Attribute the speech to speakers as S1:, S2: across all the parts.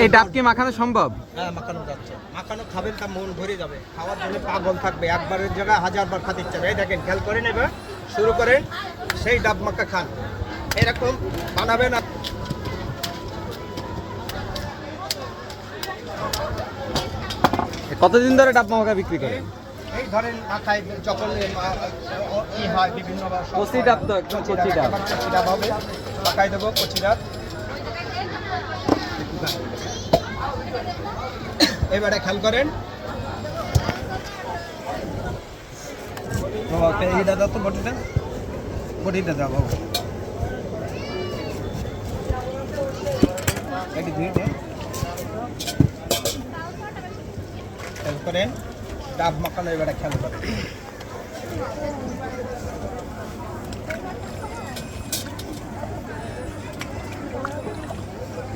S1: এই ডাব কি মাখানো সম্ভব?
S2: হ্যাঁ, মাখানো যাচ্ছে। মাখানো খাবেন তা মন ভরে যাবে, খাওয়ার জন্য পাগল থাকবে, একবারের জায়গায় 1000 বার খাতে ইচ্ছা হবে। এই দেখেন, খেয়াল করেন, এবার শুরু করেন, সেই ডাব মাখা খান, এরকম বানাবেন।
S1: কতদিন ধরে ডাব মাখা বিক্রি করেন?
S2: এই ধরেন মাথায় যখন কি হয় বিভিন্ন
S1: কচি ডাব তো একদম কচি ডাব।
S2: কচি ডাব হবে, পাকাই দেবো কচি ডাব। এবারে খেয়াল করেন, এই দাদা তো বটিটা দাও বাবু, এটি ধুইতে খেয়াল করেন, ডাব মাখানো এবারে খেয়াল করেন।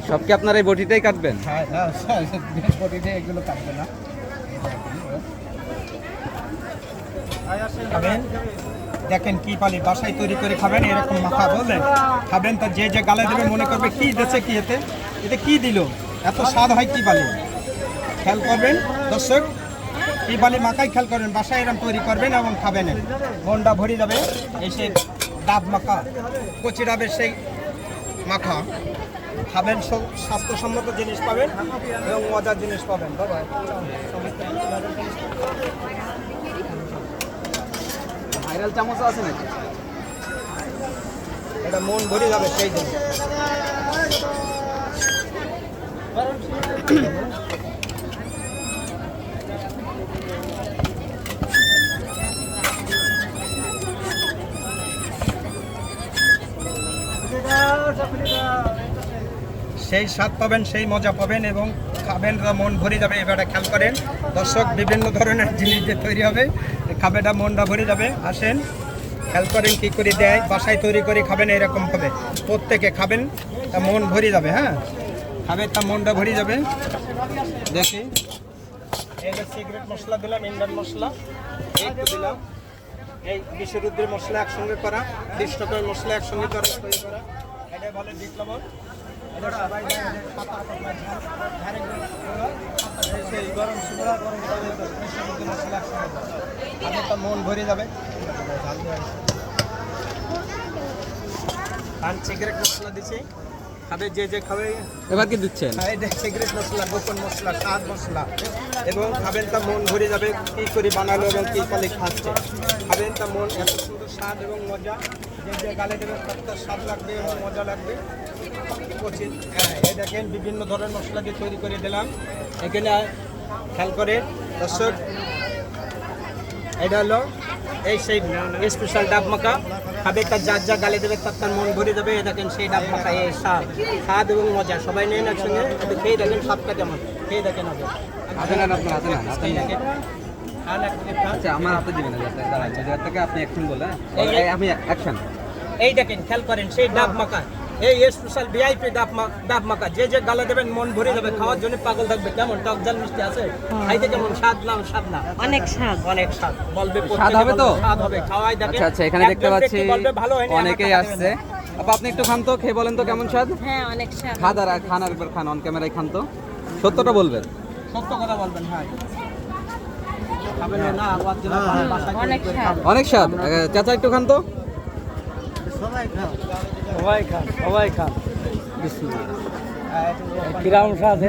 S1: সব কি আপনার এই বটিটাই কাটবেন?
S2: হ্যাঁ, বটিতে এগুলো কাটবে না। খাবেন, দেখেন কি পালি বাসায় তৈরি করে খাবেন, এরকম মাখা বললেন খাবেন, তা যে যে গালে দেবে মনে করবে কি দিচ্ছে, কি এতে কি দিল, এত স্বাদ হয় কি পালি। খেয়াল করবেন দর্শক, কি পালি মাখাই খেয়াল করবেন, বাসায় এরকম তৈরি করবেন এবং খাবেন, মনটা ভরে যাবে। এই সেই ডাব মাখা, কচি ডাবের সেই মাখা খাবেন, সব স্বাস্থ্যসম্মত জিনিস পাবেন এবং মজার জিনিস পাবেন। বাবা,
S1: ভাইরাল চামচ আছে নাকি?
S2: এটা মন ভরে যাবে সেই জন্য। সেই স্বাদ পাবেন, সেই মজা পাবেন এবং খাবেন, মন ভরে যাবে। এবারে খেয়াল করেন দর্শক, বিভিন্ন ধরনের জিনিস যে তৈরি হবে, খাবেটা মনটা ভরে যাবে। আসেন, খেয়াল করেন কি করে দেয়, বাসায় তৈরি করে খাবেন, এরকম হবে প্রত্যেকে খাবেন, তা মন ভরে যাবে। হ্যাঁ, খাবেন তা মনটা ভরে যাবে। দেখি, এই যে সিগারেট মশলা দিলাম, ইন্ডিয়ান মশলা একটু দিলাম, এই বিশ্বরুদ্রের মশলা একসঙ্গে করা, 20 টাকার মশলা একসঙ্গে করা তৈরি করা, এটাই বলে বিট লবণ। এটা সবাই জানে, পাতা পাতা ঝাল ঝাড়ে সেই গরম সুগরা গরম বিশ্বরুদ্রের মশলা একসঙ্গে করা, তাহলে তো মন ভরে যাবে। আর সিগারেট মশলা দিচ্ছি, খাবে যে যে খাবে।
S1: এবার কি দিচ্ছেন?
S2: এটা সিগারেট মশলা, গোপন মশলা, স্বাদ মশলা, এবং খাবেন তা মন ভরে যাবে। কী করে বানালো এবং কী ফলে খাচ্ছে, খাবেন তা মন এত সুন্দর স্বাদ এবং মজা, যে যে গালে দেবে তার স্বাদ লাগবে এবং মজা লাগবে। কচি, হ্যাঁ, এই দেখেন বিভিন্ন ধরনের মশলা দিয়ে তৈরি করে দিলাম। এখানে খেয়াল করে দর্শক, এটা হলো এই সেই স্পেশাল ডাব মাখা, খাবে তার যার যা গালে দেবে তার মন ভরে যাবে। এই দেখেন সেই ডাব মাখা, এই স্বাদ এবং মজা, সবাই নেন একসঙ্গে, একটু খেয়ে দেখেন স্বাদটা কেমন, খেয়ে দেখেন হবে।
S1: হাতে নেন, আপনার হাতে নেন, হাতে নেন। আচ্ছা, আমার হাতে দিবেন না, দাঁড়ান, জায়গা থেকে আপনি অ্যাকশন বলে, আমি অ্যাকশন।
S2: এই দেখেন, খেয়াল করেন সেই ডাব মাখা, এই স্পেশাল ভিআইপি ডাব মাখা, যে যে গালে দেবেন মন ভরে যাবে, খাওয়ার জন্য পাগল থাকবে। কেমন টক ঝাল মিষ্টি আছে, খাইতে কেমন স্বাদ না? স্বাদ না,
S3: অনেক স্বাদ,
S2: অনেক স্বাদ বলবে,
S1: স্বাদ হবে তো?
S2: স্বাদ হবে, খাওয়াই দেখেন।
S1: আচ্ছা, এখানে দেখতে পাচ্ছি অনেকেই আসছে। আপনি একটু খান তো, খেয়ে বলেন তো কেমন স্বাদ।
S3: হ্যাঁ অনেক স্বাদ।
S1: খান আর একবার খান, অন ক্যামেরায় খান তো, সত্যটা বলবেন,
S2: সত্য কথা বলবেন। হ্যাঁ, খাবেন না, বাসায়
S3: অনেক স্বাদ,
S1: অনেক স্বাদ। চাচা একটু খান তো।
S2: সবাই খান,
S4: সবাই খান। কিরম স্বাদ?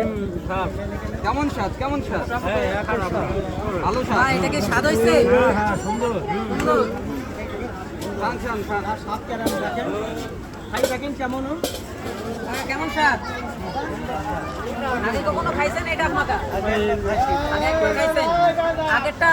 S1: কেমন স্বাদ, কেমন স্বাদ? ভালো স্বাদ।
S3: এটা কি স্বাদ হয়েছে?
S4: সুন্দর।
S1: খান।
S2: স্বাদ কেমন দেখেন, খাই দেখেন কেমন।
S3: কেমন স্বাদ? আগে কখনো খাইছেন এটা মাথা? আগে একবার খাইছেন? আগেরটা